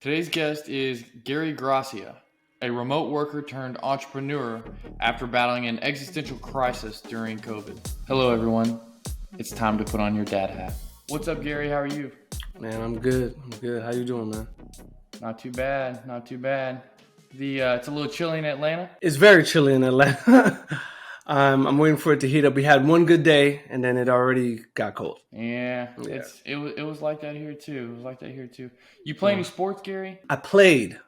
Today's guest is Gary Gracia, a remote worker turned entrepreneur after battling an existential crisis during COVID. Hello, everyone. It's time to put on your dad hat. What's up, Gary? How are you? Man, I'm good. How you doing, man? Not too bad. Not too bad. It's a little chilly in Atlanta. It's very chilly in Atlanta. I'm waiting for it to heat up. We had one good day, and then it already got cold. Yeah. It was like that here too. You play any sports, Gary? I played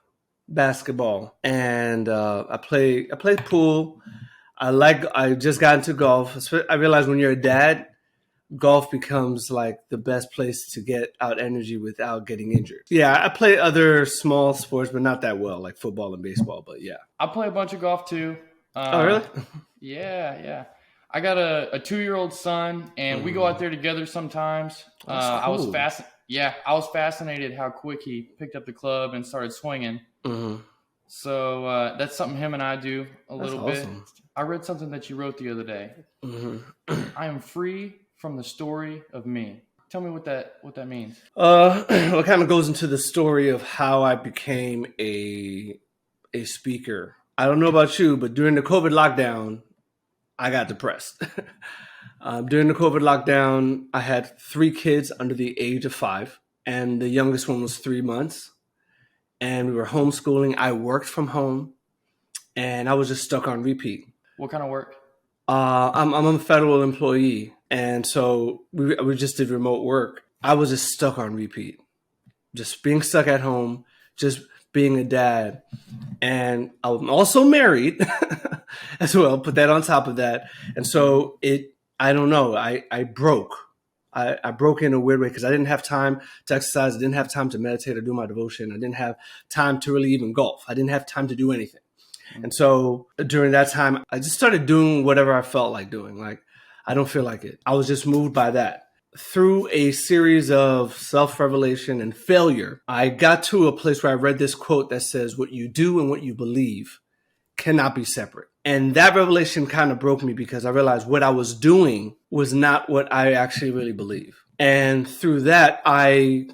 basketball, and I played pool. I just got into golf. I realized when you're a dad, golf becomes like the best place to get out energy without getting injured. Yeah, I play other small sports, but not that well, like football and baseball. But yeah. I play a bunch of golf too. Oh, really? Yeah. I got a 2-year-old son, and we go out there together sometimes. That's cool. I was fascinated how quick he picked up the club and started swinging. Mm-hmm. So that's something him and I do a little bit. Awesome. I read something that you wrote the other day. Mm-hmm. I am free from the story of me. Tell me what that means. Well, it kind of goes into the story of how I became a speaker. I don't know about you, but during the COVID lockdown, I got depressed. During the COVID lockdown, I had 3 kids under the age of 5, and the youngest one was 3 months. And we were homeschooling. I worked from home, and I was just stuck on repeat. What kind of work? I'm a federal employee, and so we just did remote work. I was just stuck on repeat, just being stuck at home, just being a dad. And I'm also married as well, put that on top of that. And so I don't know, I broke. I broke in a weird way because I didn't have time to exercise. I didn't have time to meditate or do my devotion. I didn't have time to really even golf. I didn't have time to do anything. And so during that time, I just started doing whatever I felt like doing. Like, I don't feel like it. I was just moved by that. Through a series of self-revelation and failure, I got to a place where I read this quote that says, what you do and what you believe cannot be separate. And that revelation kind of broke me because I realized what I was doing was not what I actually really believe. And through that, I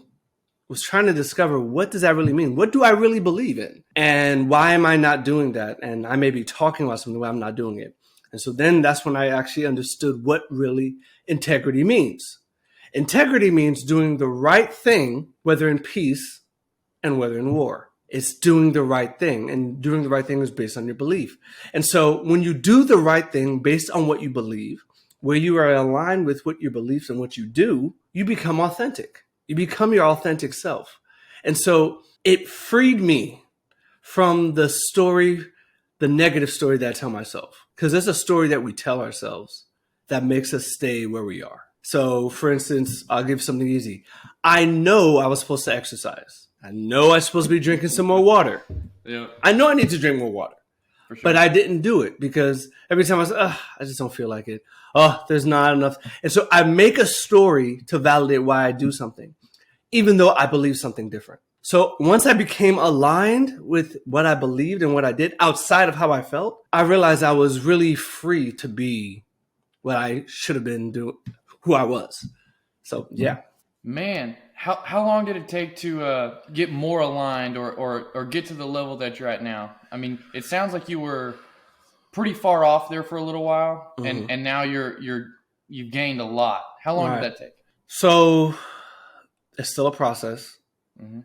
was trying to discover, what does that really mean? What do I really believe in? And why am I not doing that? And I may be talking about something where I'm not doing it. And so then that's when I actually understood what really integrity means. Integrity means doing the right thing, whether in peace and whether in war. It's doing the right thing, and doing the right thing is based on your belief. And so when you do the right thing based on what you believe, where you are aligned with what your beliefs and what you do, you become authentic. You become your authentic self. And so it freed me from the story, the negative story that I tell myself. Because there's a story that we tell ourselves that makes us stay where we are. So, for instance, I'll give something easy. I know I was supposed to exercise. I know I'm supposed to be drinking some more water. Yeah. I know I need to drink more water. For sure. But I didn't do it because every time I was, I just don't feel like it. Oh, there's not enough. And so I make a story to validate why I do something, even though I believe something different. So once I became aligned with what I believed and what I did outside of how I felt, I realized I was really free to be what I should have been doing, who I was. So, yeah. Man, how long did it take to get more aligned or get to the level that you're at now? I mean, it sounds like you were pretty far off there for a little while, and now you've gained a lot. How long did that take? So it's still a process. Mm-hmm.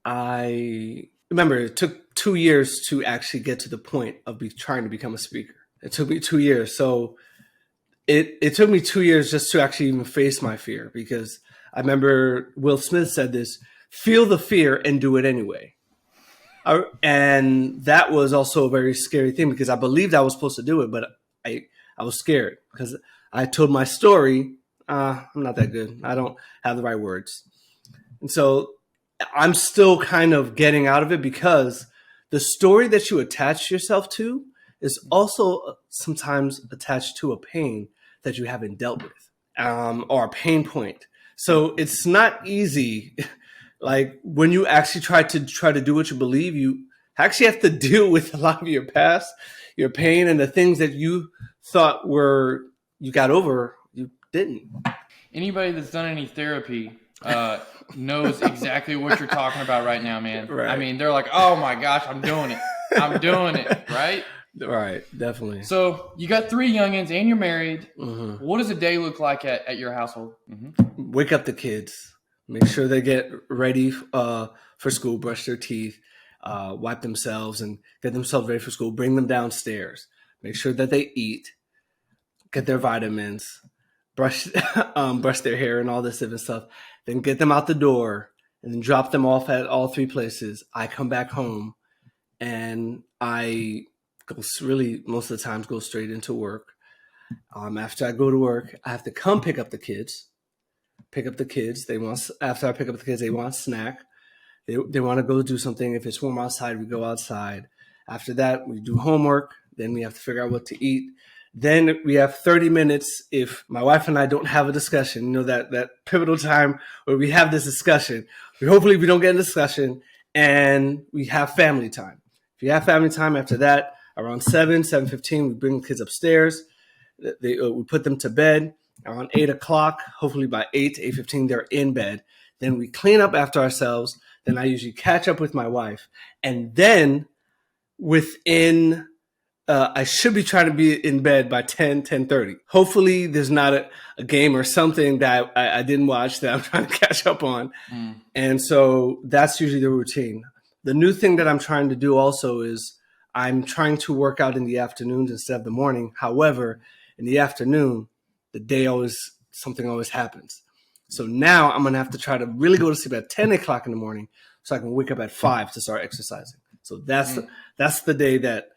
I remember it took 2 years to actually get to the point of trying to become a speaker. It took me 2 years. So it took me 2 years just to actually even face my fear, because I remember Will Smith said this, feel the fear and do it anyway. And that was also a very scary thing because I believed I was supposed to do it, but I was scared because I told my story. I'm not that good. I don't have the right words. And so I'm still kind of getting out of it because the story that you attach yourself to is also sometimes attached to a pain that you haven't dealt with, or a pain point. So it's not easy. Like when you actually try to do what you believe, you actually have to deal with a lot of your past, your pain, and the things that you thought you got over, you didn't. Anybody that's done any therapy knows exactly what you're talking about right now, man. Right. I mean, they're like, oh my gosh, I'm doing it. I'm doing it, right? Right, definitely. So you got 3 youngins and you're married. What does a day look like at your household? Wake up the kids. Make sure they get ready for school, brush their teeth, wipe themselves, and get themselves ready for school. Bring them downstairs. Make sure that they eat, get their vitamins, brush brush their hair and all this different stuff. Then get them out the door and then drop them off at all 3 places. I come back home and I really most of the times go straight into work. After I go to work, I have to come pick up the kids. After I pick up the kids, they want a snack. They want to go do something. If it's warm outside, we go outside. After that, we do homework. Then we have to figure out what to eat. Then we have 30 minutes if my wife and I don't have a discussion, that pivotal time where we have this discussion. Hopefully we don't get in a discussion, and we have family time. If you have family time after that, around 7:15, we bring the kids upstairs. We put them to bed. Around 8 o'clock, hopefully by 8:15, they're in bed. Then we clean up after ourselves. Then I usually catch up with my wife. And then within, I should be trying to be in bed by 10:30. Hopefully there's not a game or something that I didn't watch that I'm trying to catch up on. And so that's usually the routine. The new thing that I'm trying to do also is I'm trying to work out in the afternoons instead of the morning. However, in the afternoon, something always happens. So now I'm going to have to try to really go to sleep at 10 o'clock in the morning so I can wake up at 5 to start exercising. So that's the day that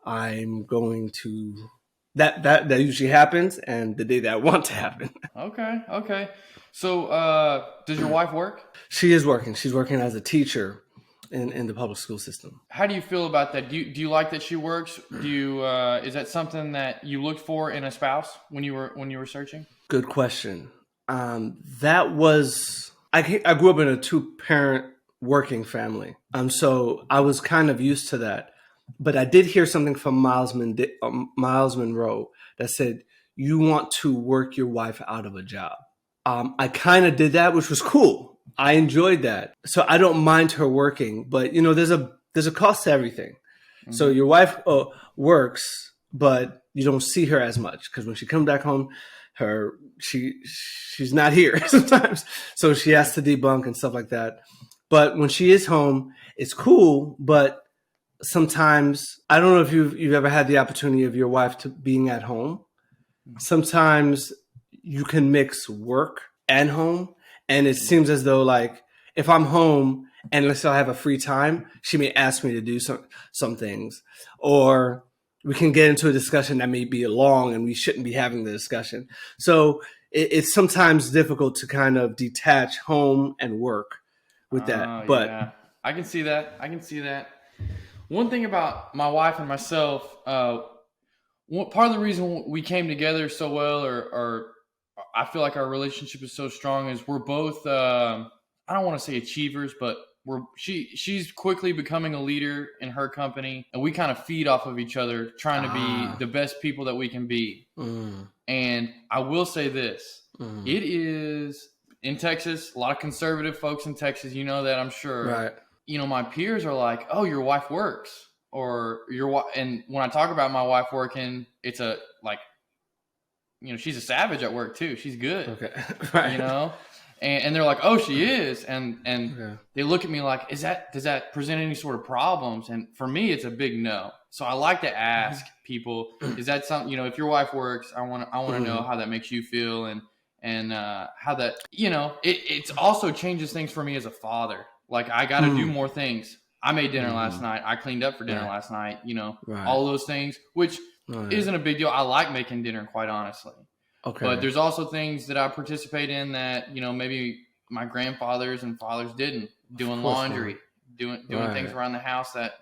I'm going to, that usually happens, and the day that I want to happen. Okay. So does your wife work? She is working. She's working as a teacher in the public school system. How do you feel about that? Do you like that she works? Is that something that you looked for in a spouse when you were searching? Good question. I grew up in a 2-parent working family. So I was kind of used to that. But I did hear something from Miles Monroe that said, you want to work your wife out of a job. I kind of did that, which was cool. I enjoyed that. So I don't mind her working, but there's a cost to everything. So your wife works, but you don't see her as much because when she comes back home, she's not here sometimes. So she has to debunk and stuff like that. But when she is home, it's cool. But sometimes, I don't know if you've ever had the opportunity of your wife to being at home. Sometimes you can mix work and home. And it seems as though, like, if I'm home and let's say I have a free time, she may ask me to do some things. Or we can get into a discussion that may be long and we shouldn't be having the discussion. So it's sometimes difficult to kind of detach home and work with that. But yeah. I can see that. One thing about my wife and myself, part of the reason we came together so well, or I feel like our relationship is so strong, is we're both, I don't want to say achievers, but she's quickly becoming a leader in her company, and we kind of feed off of each other, trying to be the best people that we can be. And I will say this, it is in Texas, a lot of conservative folks in Texas, you know that, I'm sure. right. My peers are like, oh, your wife works, or and when I talk about my wife working, it's she's a savage at work too. She's good. Okay. Right. And they're like, oh, she is. And they look at me like, does that present any sort of problems? And for me, it's a big no. So I like to ask people, is that something, if your wife works, I want to know how that makes you feel, and how that, it also changes things for me as a father. Like, I got to do more things. I made dinner last night. I cleaned up for dinner last night, all those things, which isn't a big deal. I like making dinner, quite honestly. Okay. But there's also things that I participate in that, maybe my grandfathers and fathers didn't. Doing laundry, doing things around the house that,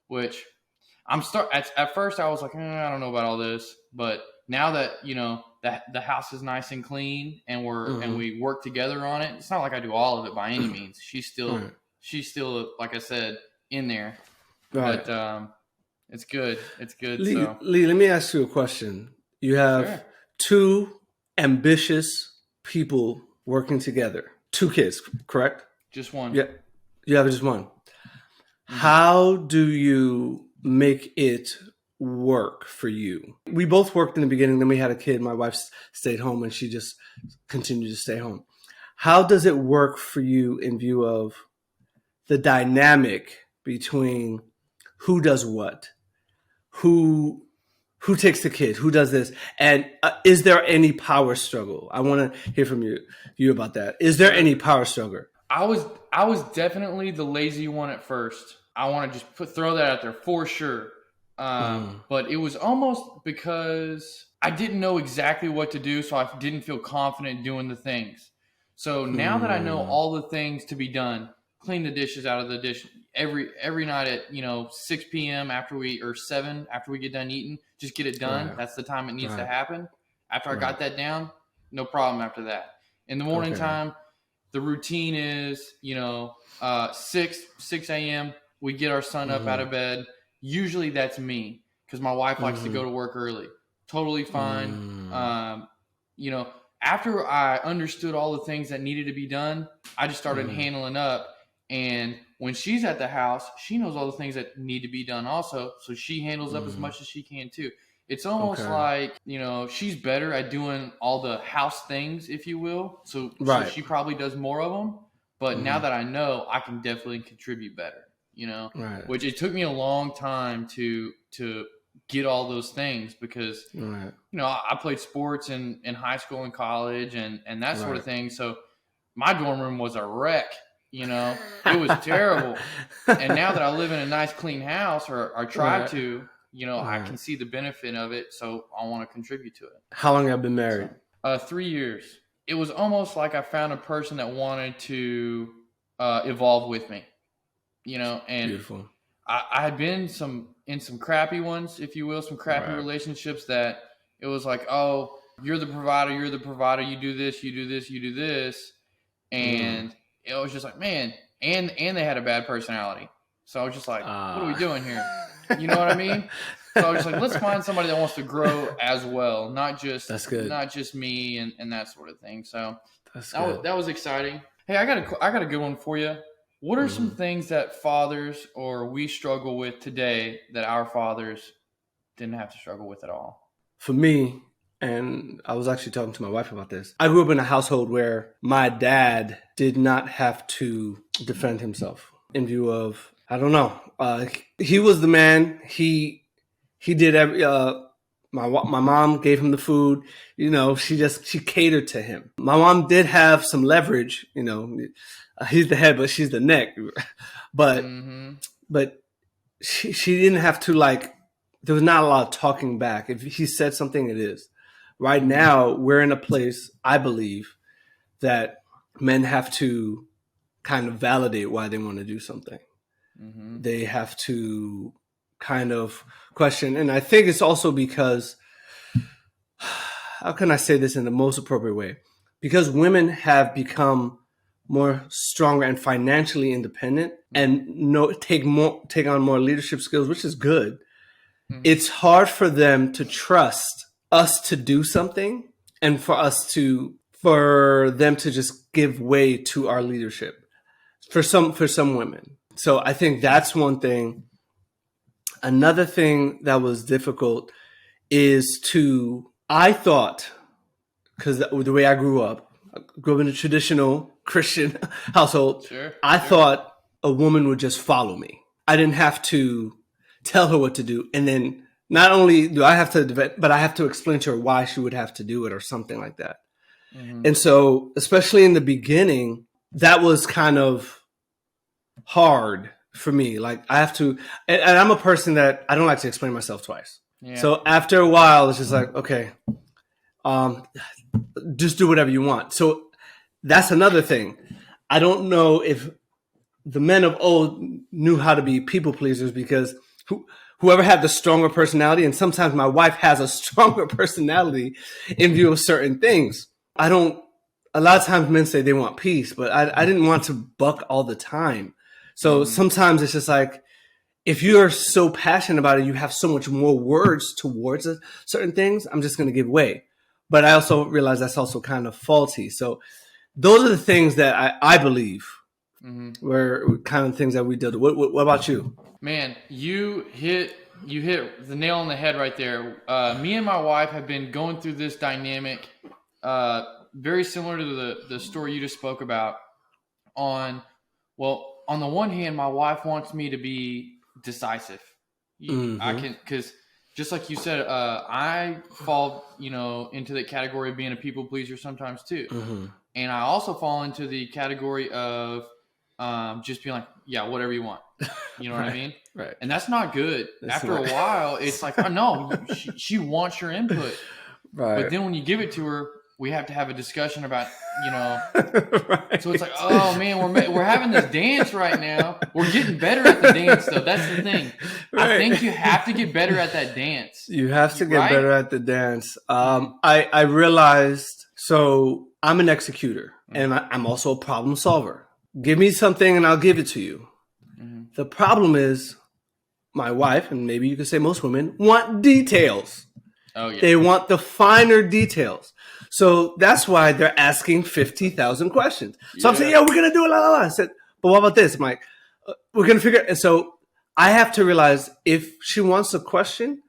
which at first I was like, I don't know about all this. But now that, that the house is nice and clean and and we work together on it, it's not like I do all of it by any means. She's still, like I said, in there. Right. But it's good. It's good. Lee, let me ask you a question. You have two ambitious people working together. 2 kids, correct? Just one. Yeah. You have just one. How do you make it work for you? We both worked in the beginning, then we had a kid. My wife stayed home and she just continued to stay home. How does it work for you in view of the dynamic between who does what, who takes the kid, who does this, and is there any power struggle? I want to hear from you about that. Is there any power struggle? I was definitely the lazy one at first. I want to just throw that out there for sure. But it was almost because I didn't know exactly what to do, so I didn't feel confident doing the things. So now that I know all the things to be done, clean the dishes out of the dish every night at 6 p.m. or 7 after we get done eating, just get it done. Right. That's the time it needs to happen. After I got that down, no problem after that. In the morning time, the routine is 6 a.m. we get our son up out of bed. Usually that's me because my wife likes to go to work early. Totally fine. After I understood all the things that needed to be done, I just started handling up. And when she's at the house, she knows all the things that need to be done also. So she handles up as much as she can too. It's almost like, she's better at doing all the house things, if you will. So she probably does more of them. But now that I know, I can definitely contribute better, which it took me a long time to get all those things because, I played sports in high school and college and that sort of thing. So my dorm room was a wreck. It was terrible. And now that I live in a nice, clean house or try to, I can see the benefit of it. So I want to contribute to it. How long have you been married? 3 years. It was almost like I found a person that wanted to evolve with me, and beautiful. I had been in some crappy ones, if you will, some crappy relationships that it was like, oh, you're the provider, you do this, you do this, you do this. And it was just like, man, and they had a bad personality. So I was just like, what are we doing here? You know what I mean? So I was just like, let's find somebody that wants to grow as well, not just me and that sort of thing. So that was exciting. Hey, I got a good one for you. What are some things that fathers or we struggle with today that our fathers didn't have to struggle with at all? For me, and I was actually talking to my wife about this, I grew up in a household where my dad did not have to defend himself in view of, I don't know, he was the man. He did every. My mom gave him the food. She catered to him. My mom did have some leverage. He's the head, but she's the neck. But she didn't have to There was not a lot of talking back. If he said something, it is. Right now, we're in a place, I believe, that men have to kind of validate why they want to do something. They have to kind of question. And I think it's also because, how can I say this in the most appropriate way? Because women have become more stronger and financially independent and take on more leadership skills, which is good. It's hard for them to trust us to do something and for them to just give way to our leadership for some women. So I think that's one thing. Another thing that was difficult is I thought, because the way I grew up in a traditional Christian household, I thought a woman would just follow me. I didn't have to tell her what to do. And then not only do I have to, but I have to explain to her why she would have to do it or something like that. And so, especially in the beginning, that was kind of hard for me. Like I have to, and I'm a person that I don't like to explain myself twice. Yeah. So after a while, it's just like, okay, just do whatever you want. So that's another thing. I don't know if the men of old knew how to be people pleasers because whoever had the stronger personality, and sometimes my wife has a stronger personality in view of certain things. A lot of times men say they want peace, but I didn't want to buck all the time. So sometimes it's just like, if you're so passionate about it, you have so much more words towards certain things, I'm just going to give way. But I also realize that's also kind of faulty. So those are the things that I believe Hmm. were kind of things that we did. What about you? Man, you hit the nail on the head right there. Me and my wife have been going through this dynamic, very similar to the story you just spoke about. On on the one hand, my wife wants me to be decisive. I Mm-hmm. can because just like you said, I fall into the category of being a people pleaser sometimes too, Mm-hmm. and I also fall into the category of just being like, yeah, whatever you want. You know what I Right. mean? Right. And that's not good. That's After not a while, it's like, oh no, she wants your input. But right. then when you give it to her, we have to have a discussion about, so it's Right. like, oh man, we're having this dance right now. We're getting better at the dance though. That's the thing. I Right. think you have to get better at that dance. You have to get Right? better at the dance. Mm-hmm. I realized, so I'm an executor Mm-hmm. and I'm also a problem solver. Give me something and I'll give it to you. Mm-hmm. The problem is my wife, and maybe you could say most women, want details. Oh yeah. They want the finer details. So that's why they're asking 50,000 questions. So I'm saying, Yeah. yeah, we're going to do it. La, la, la. I said, but what about this? I'm like, we're going to figure it. And so I have to realize if she wants a question,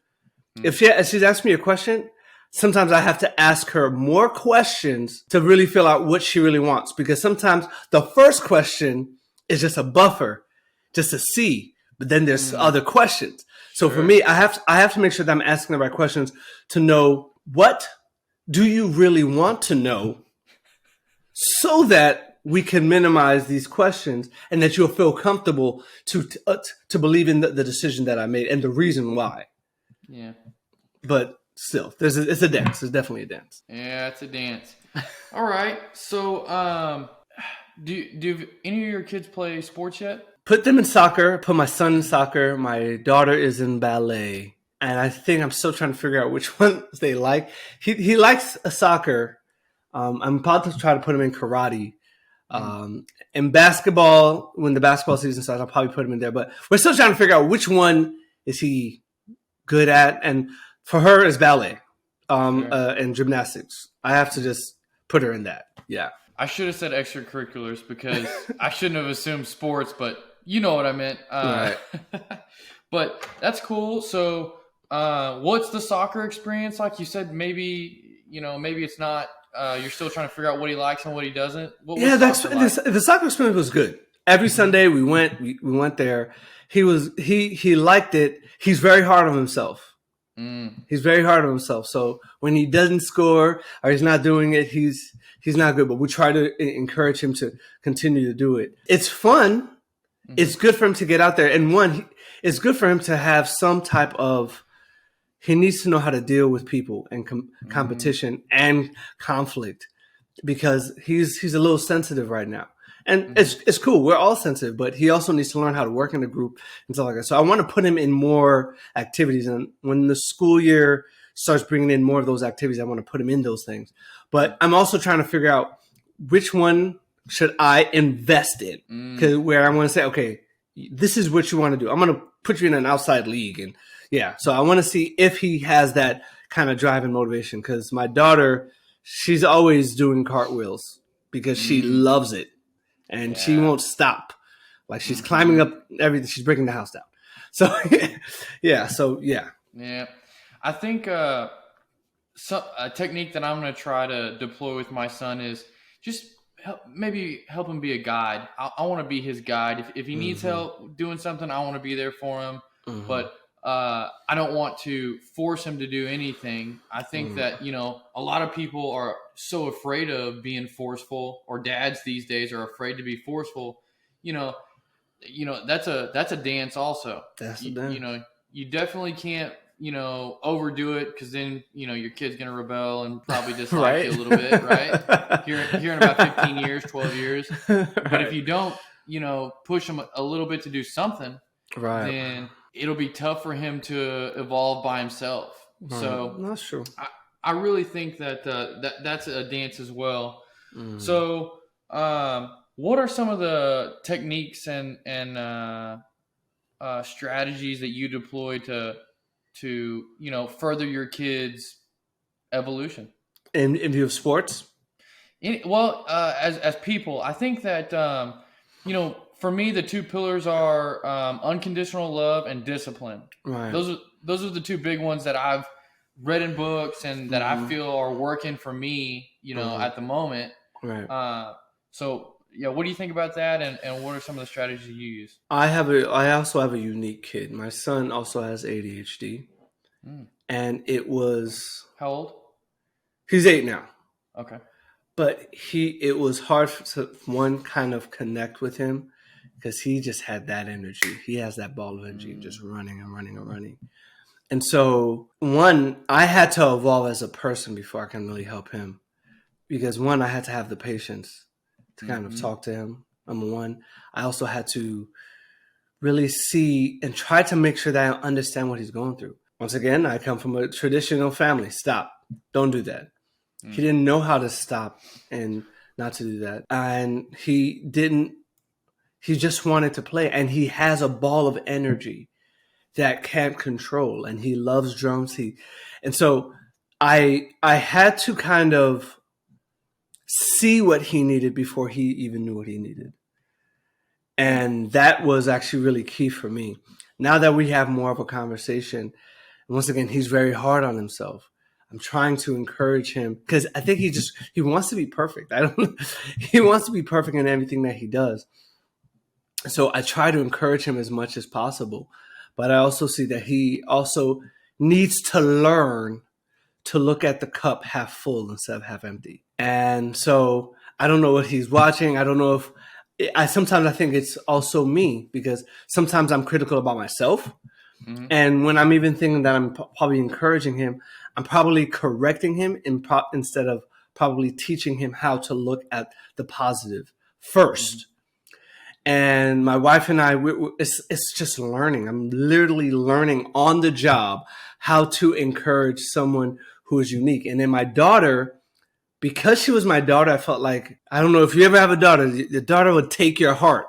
if she's asked me a question, sometimes I have to ask her more questions to really fill out what she really wants. Because sometimes the first question is just a buffer, just to see. But then there's Mm-hmm. other questions. So for Sure. me, I have to make sure that I'm asking the right questions to know what do you really want to know, so that we can minimize these questions and that you'll feel comfortable to believe in the decision that I made and the reason why. Yeah. But still, it's a dance. It's definitely a dance. Yeah, it's a dance. All right. So, do any of your kids play sports yet? Put them in soccer. Put my son in soccer. My daughter is in ballet, and I think I'm still trying to figure out which ones they like. He likes soccer. I'm about to try to put him in karate. Mm-hmm. In basketball, when the basketball season starts, I'll probably put him in there. But we're still trying to figure out which one is he good at. And for her, it's ballet Sure. and gymnastics. I have to just put her in that. Yeah. I should have said extracurriculars because I shouldn't have assumed sports, but you know what I meant. Right. But that's cool. So, what's the soccer experience like? You said maybe it's not. You're still trying to figure out what he likes and what he doesn't. Yeah, What's soccer like? the soccer experience was good. Every Mm-hmm. Sunday we went there. He liked it. He's very hard on himself. Mm, He's very hard on himself. So when he doesn't score or he's not doing it, he's not good. But we try to encourage him to continue to do it. It's fun. mm-hmm. It's good for him to get out there. And it's good for him to have some type of. He needs to know how to deal with people and competition and conflict, because he's a little sensitive right now. And it's cool. We're all sensitive, but he also needs to learn how to work in a group and stuff like that. So I want to put him in more activities. And when the school year starts bringing in more of those activities, I want to put him in those things. But I'm also trying to figure out which one should I invest in, because where I want to say, okay, this is what you want to do. I'm going to put you in an outside league. And yeah, so I want to see if he has that kind of drive and motivation, because my daughter, she's always doing cartwheels because she loves it. And she Yeah. won't stop. Like she's climbing up everything. She's breaking the house down. So, yeah. So, yeah. Yeah. I think a technique that I'm going to try to deploy with my son is just maybe help him be a guide. I want to be his guide. If he needs help doing something, I want to be there for him. But I don't want to force him to do anything. I think that, a lot of people are so afraid of being forceful, or dads these days are afraid to be forceful. That's a dance also. That's the dance. You definitely can't, overdo it, because then, your kid's going to rebel and probably dislike you a little bit, right? Here in about 15 years, 12 years. But if you don't, push him a little bit to do something, Right. then it'll be tough for him to evolve by himself. Right. So That's true. I really think that that's a dance as well. So what are some of the techniques and strategies that you deploy to further your kids' evolution In view of sports? As people, I think that for me, the two pillars are unconditional love and discipline. Right. Those are the two big ones that I've read in books and that I Mm-hmm. feel are working for me. Mm-hmm. At the moment. Right. So yeah, what do you think about that? And what are some of the strategies you use? I also have a unique kid. My son also has ADHD, Mm. and How old? he's 8 now. Okay. But it was hard to one kind of connect with him because he just had that energy. He has that ball of energy just running and running and running. And so I had to evolve as a person before I can really help him. Because I had to have the patience to kind of talk to him. Number one. I also had to really see and try to make sure that I understand what he's going through. Once again, I come from a traditional family. Stop. Don't do that. He didn't know how to stop and not to do that. And he just wanted to play. And he has a ball of energy that can't control. And he loves drums. And so I had to kind of see what he needed before he even knew what he needed. And that was actually really key for me. Now that we have more of a conversation, once again, he's very hard on himself. I'm trying to encourage him because I think he wants to be perfect. He wants to be perfect in everything that he does. So I try to encourage him as much as possible. But I also see that he also needs to learn to look at the cup half full instead of half empty. And so I don't know what he's watching. I don't know if sometimes I think it's also me because sometimes I'm critical about myself. Mm-hmm. And when I'm even thinking that I'm probably encouraging him, I'm probably correcting him instead of probably teaching him how to look at the positive first. Mm-hmm. And my wife and I, it's just learning. I'm literally learning on the job how to encourage someone who is unique. And then my daughter, because she was my daughter, I felt like, I don't know if you ever have a daughter, the daughter would take your heart.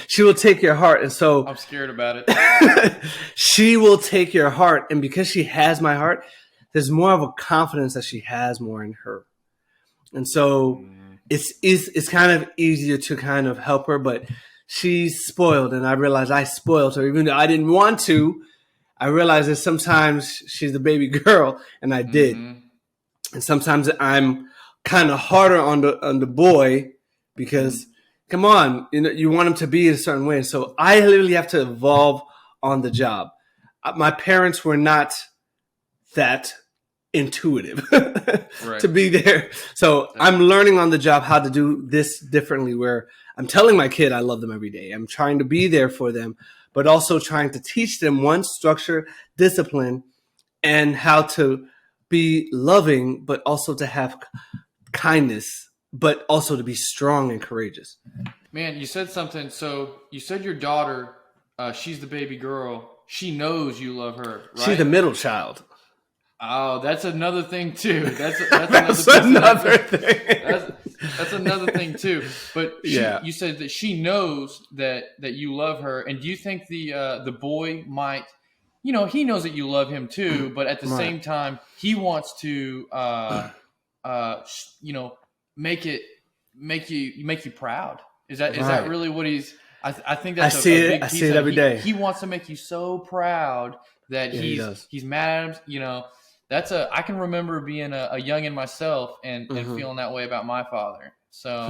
She will take your heart. And so I'm scared about it. She will take your heart. And because she has my heart, there's more of a confidence that she has more in her. And so it's kind of easier to kind of help her, but she's spoiled. And I realized I spoiled her, even though I didn't want to. I realized that sometimes she's the baby girl, and I did. Mm-hmm. And sometimes I'm kind of harder on the boy because, come on, you want him to be a certain way. So I literally have to evolve on the job. My parents were not that intuitive to be there. So I'm learning on the job how to do this differently, where I'm telling my kid I love them every day. I'm trying to be there for them, but also trying to teach them structure, discipline, and how to be loving, but also to have kindness, but also to be strong and courageous. Man, you said something. So you said your daughter, she's the baby girl. She knows you love her, right? She's the middle child. Oh, that's another thing too. That's another thing. That's another thing too. But you said that she knows that you love her, and do you think the boy might, he knows that you love him too, but at the same time, he wants to, make you proud. Is that really what he's? I think that's a big piece. I see it every day. He wants to make you so proud that he's mad at him. I can remember being a youngin' myself and feeling that way about my father. So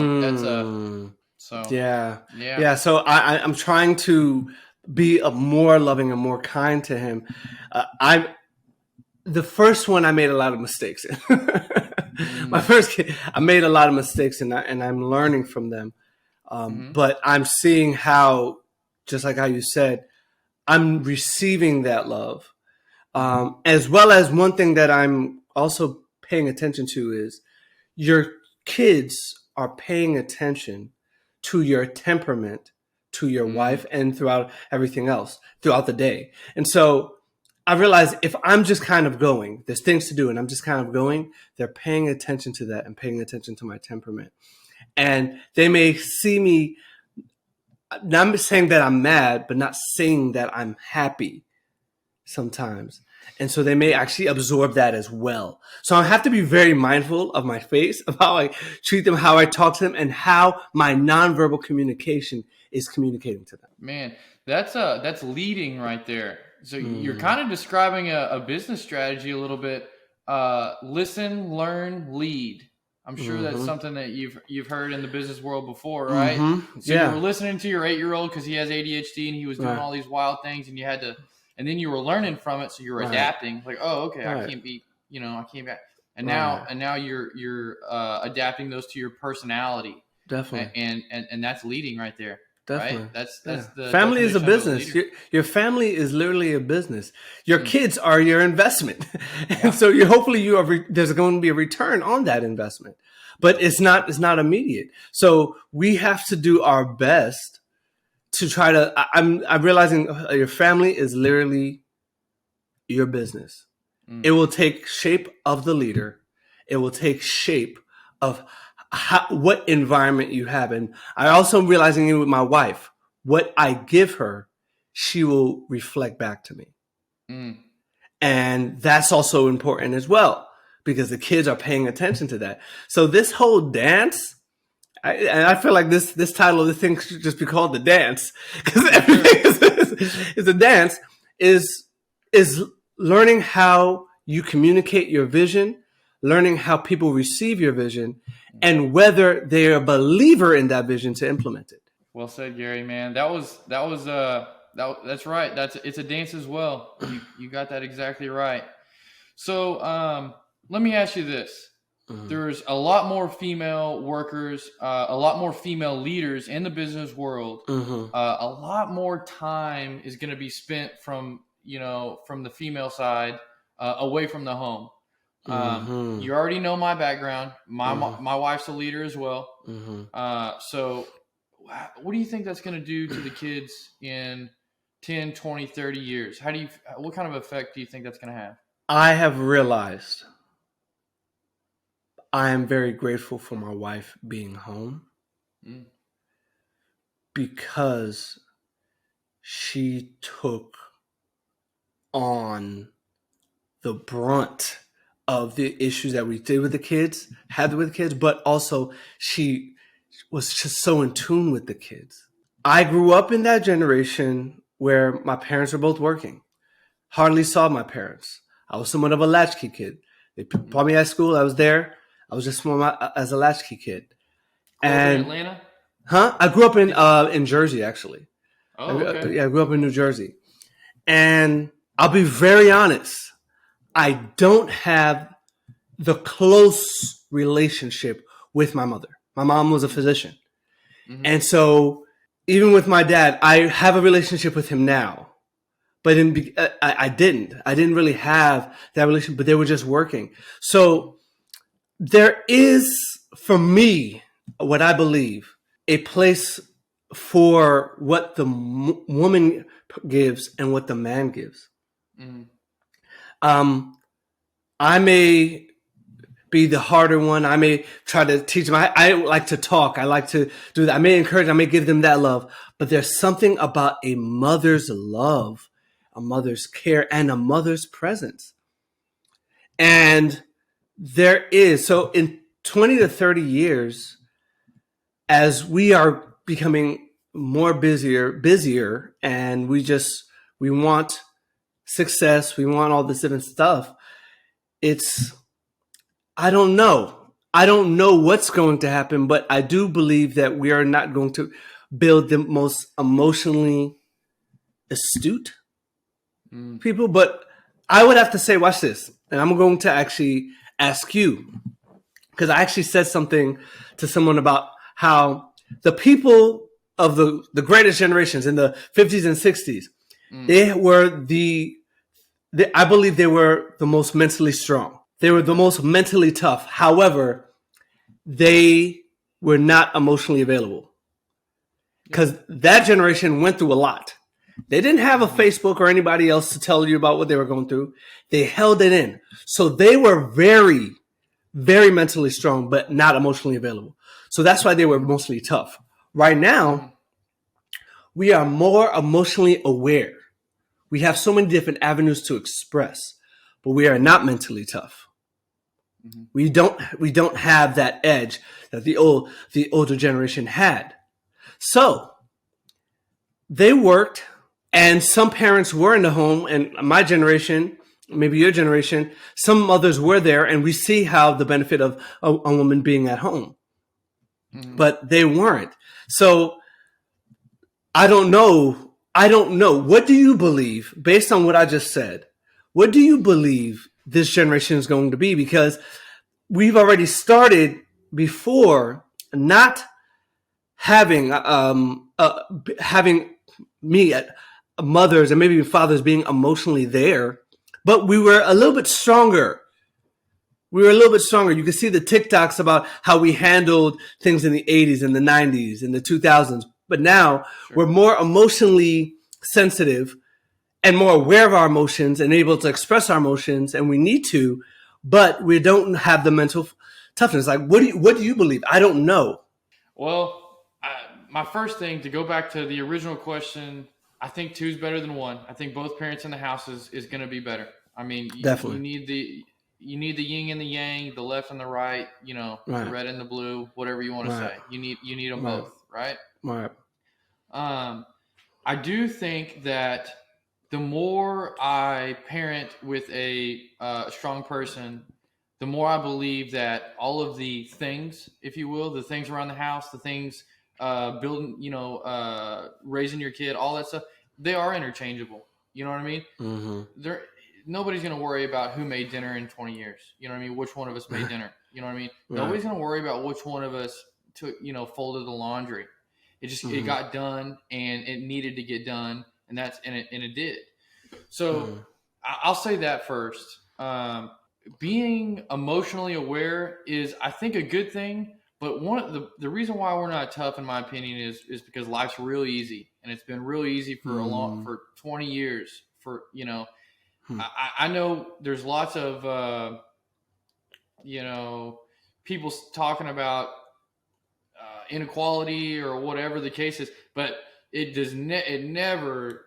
yeah. So I'm trying to be more loving and more kind to him. The first one I made a lot of mistakes in. My first kid, I made a lot of mistakes and I'm learning from them. But I'm seeing how, just like how you said, I'm receiving that love. As well as one thing that I'm also paying attention to is your kids are paying attention to your temperament, to your wife, and throughout everything else throughout the day. And so I realize if I'm just kind of going, there's things to do and I'm just kind of going, they're paying attention to that and paying attention to my temperament. And they may see me, not saying that I'm mad, but not saying that I'm happy. sometimes. And so they may actually absorb that as well. So I have to be very mindful of my face, of how I treat them, how I talk to them, and how my nonverbal communication is communicating to them. Man, that's leading right there. So you're kind of describing a business strategy a little bit. Listen, learn, lead. I'm sure that's something that you've heard in the business world before, right? So you were listening to your 8-year-old because he has ADHD and he was doing all these wild things, and you had to, and then you were learning from it, so you were adapting. Like, oh, okay, I can't be, I can't be, and now you're adapting those to your personality. Definitely, and that's leading right there. Definitely. Right? That's the family is a definition of business. Your family is literally a business. Your kids are your investment, and so there's going to be a return on that investment, but it's not immediate. So we have to do our best to try to. I'm realizing your family is literally your business. It will take shape of the leader. It will take shape of what environment you have. And I also am realizing it with my wife, what I give her, she will reflect back to me. And that's also important as well, because the kids are paying attention to that. So this whole dance, I feel like this title of the thing should just be called The Dance, because everything is a dance, is learning how you communicate your vision, learning how people receive your vision, and whether they're a believer in that vision to implement it. Well said, Gary, man. That's right. It's a dance as well. You got that exactly right. So let me ask you this. There's a lot more female workers, a lot more female leaders in the business world. A lot more time is going to be spent from the female side away from the home. You already know my background. My wife's a leader as well. So what do you think that's going to do to the kids in 10, 20, 30 years? What kind of effect do you think that's going to have? I have realized I am very grateful for my wife being home because she took on the brunt of the issues that we had with the kids, but also she was just so in tune with the kids. I grew up in that generation where my parents were both working. Hardly saw my parents. I was somewhat of a latchkey kid. They brought me at school. I was there. I was just as a latchkey kid. In Atlanta? I grew up in Jersey, actually. Oh, okay. I grew up in New Jersey. And I'll be very honest. I don't have the close relationship with my mother. My mom was a physician. And so even with my dad, I have a relationship with him now. But I didn't. I didn't really have that relationship, but they were just working. So there is, for me, what I believe, a place for what the woman gives and what the man gives. I may be the harder one. I may try to teach them. I like to talk. I like to do that. I may encourage, I may give them that love. But there's something about a mother's love, a mother's care, and a mother's presence. And there is, so in 20 to 30 years, as we are becoming more busier, and we want success, we want all this different stuff. I don't know. I don't know what's going to happen, but I do believe that we are not going to build the most emotionally astute people. But I would have to say, watch this. And I'm going to actually ask you, because I actually said something to someone about how the people of the greatest generations in the 50s and 60s, they were I believe they were the most mentally strong. They were the most mentally tough. However, they were not emotionally available because that generation went through a lot. They didn't have a Facebook or anybody else to tell you about what they were going through. They held it in. So they were very, very mentally strong, but not emotionally available. So that's why they were mostly tough. Right now, we are more emotionally aware. We have so many different avenues to express, but we are not mentally tough. Mm-hmm. We don't have that edge that the older generation had. So they worked, and some parents were in the home, and my generation, maybe your generation, some mothers were there, and we see how the benefit of a woman being at home. Mm-hmm. But they weren't. So I don't know. What do you believe, based on what I just said? What do you believe this generation is going to be? Because we've already started before not having mothers and maybe fathers being emotionally there, but we were a little bit stronger. You can see the TikToks about how we handled things in the 80s and the 90s and the 2000s. But now we're more emotionally sensitive and more aware of our emotions and able to express our emotions, and we need to, but we don't have the mental toughness. Like, what do you believe? I don't know. Well, my first thing, to go back to the original question, I think 2 is better than 1. I think both parents in the house is going to be better. I mean, definitely. You need the yin and the yang, the left and the right, the red and the blue, whatever you want to say. You need them both, right? Right. I do think that the more I parent with a strong person, the more I believe that all of the things, if you will, the things around the house, the things building, raising your kid, all that stuff, they are interchangeable. You know what I mean? Mm-hmm. Nobody's going to worry about who made dinner in 20 years. You know what I mean? Which one of us made dinner? You know what I mean? Right. Nobody's going to worry about which one of us took, folded the laundry. It just it got done, and it needed to get done, and it did. So I'll say that first. Being emotionally aware is, I think, a good thing. But the reason why we're not tough, in my opinion, is because life's really easy, and it's been really easy for for 20 years. I know there's lots of people talking about inequality or whatever the case is, but there's never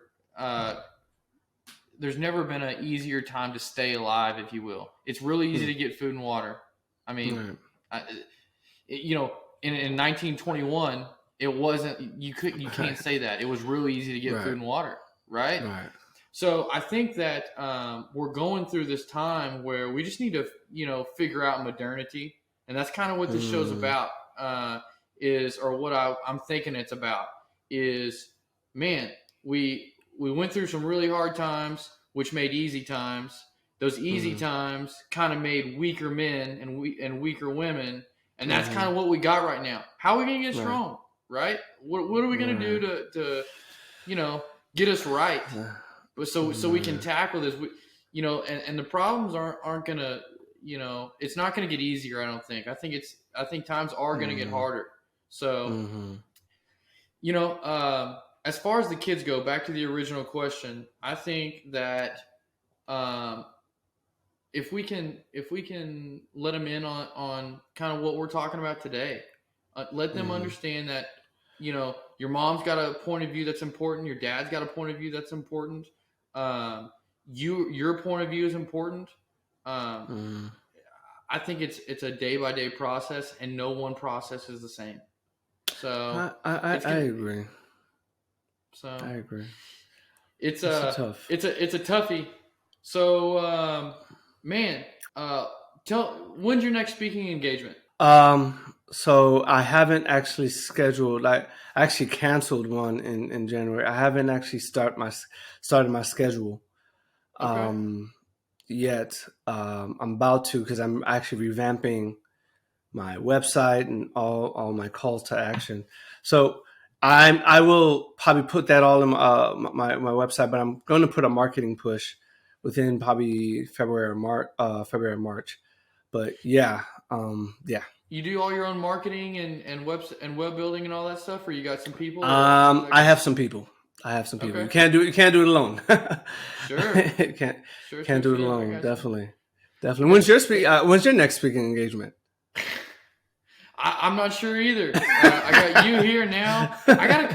been an easier time to stay alive, if you will. It's really easy to get food and water. I mean, in 1921, it wasn't. You can't say that. It was really easy to get food and water, right? Right. So I think that we're going through this time where we just need to, figure out modernity, and that's kind of what this show's about. I'm thinking it's about is, man, we went through some really hard times, which made easy times. Those easy times kind of made weaker men and weaker women, and that's kind of what we got right now. How are we going to get strong, right? What are we going to do to get us right, so we can tackle this? And the problems aren't going to, it's not going to get easier. I don't think. I think times are going to get harder. So, as far as the kids go, back to the original question, I think that if we can let them in on kind of what we're talking about today, let them understand that, your mom's got a point of view that's important, your dad's got a point of view that's important, your point of view is important. I think it's a day-by-day process, and no one process is the same. So I agree. So I agree. It's a toughie. So when's your next speaking engagement? So I haven't actually scheduled. I actually canceled one in January. I haven't actually started my schedule. Okay. Yet. I'm about to, because I'm actually revamping my website and all my calls to action. So I will probably put that all in my website, but I'm going to put a marketing push within probably February or March. But yeah. You do all your own marketing and web building and all that stuff, or you got some people? I have some people. Okay. You can't do it alone. Sure. Can't do it alone. Definitely. When's your next speaking engagement? I'm not sure either. I got you here now. I got a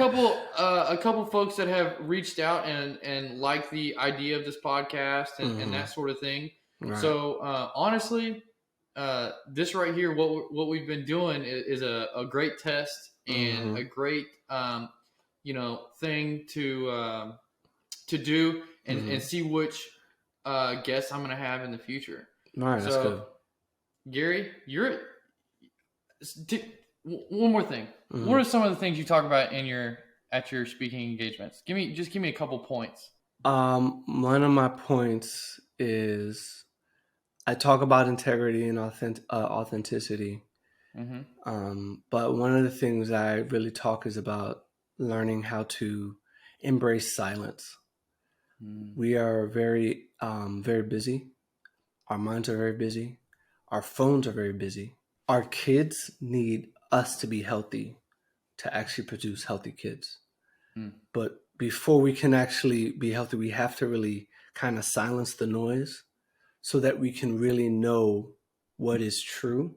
couple folks that have reached out and like the idea of this podcast and that sort of thing. Right. So honestly, this right here, what we've been doing is a great test and a great thing to do and see which guests I'm gonna have in the future. All right, that's good. Gary, one more thing. What are some of the things you talk about at your speaking engagements? Give me a couple points. One of my points is I talk about integrity and authenticity. But one of the things I really talk is about learning how to embrace silence. We are very, very busy. Our minds are very busy. Our phones are very busy. Our kids need us to be healthy to actually produce healthy kids. But before we can actually be healthy, we have to really kind of silence the noise so that we can really know what is true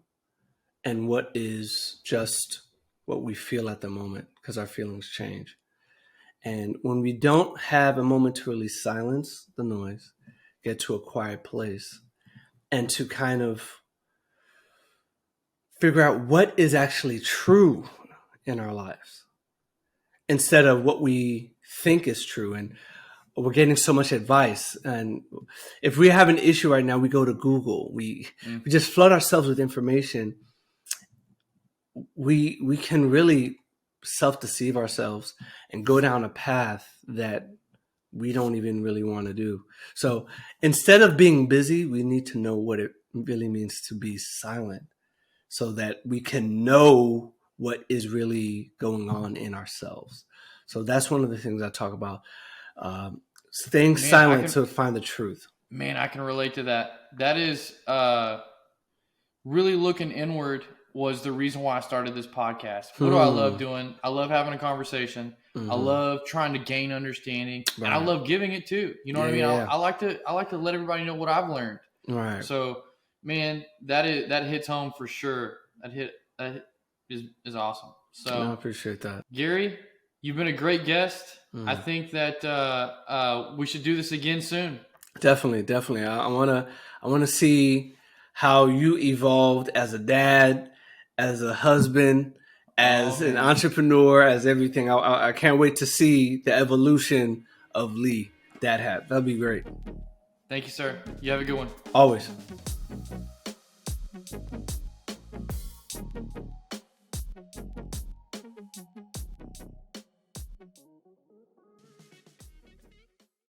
and what is just what we feel at the moment, because our feelings change. And when we don't have a moment to really silence the noise, get to a quiet place, and to kind of figure out what is actually true in our lives, instead of what we think is true. And we're getting so much advice. And if we have an issue right now, we go to Google. We just flood ourselves with information. We can really self-deceive ourselves and go down a path that we don't even really want to do. So instead of being busy, we need to know what it really means to be silent so that we can know what is really going on in ourselves. So that's one of the things I talk about. Staying silent to find the truth. Man, I can relate to that. That is really looking inward was the reason why I started this podcast. What do I love doing? I love having a conversation. I love trying to gain understanding, and I love giving it too. You know what I mean? I like to let everybody know what I've learned. Right. So, man, that hits home for sure. That is awesome. So I appreciate that, Gary. You've been a great guest. I think that we should do this again soon. Definitely. I wanna see how you evolved as a dad, as a husband, as an entrepreneur, as everything. I can't wait to see the evolution of Lee. That'd be great. Thank you, sir. You have a good one. Always.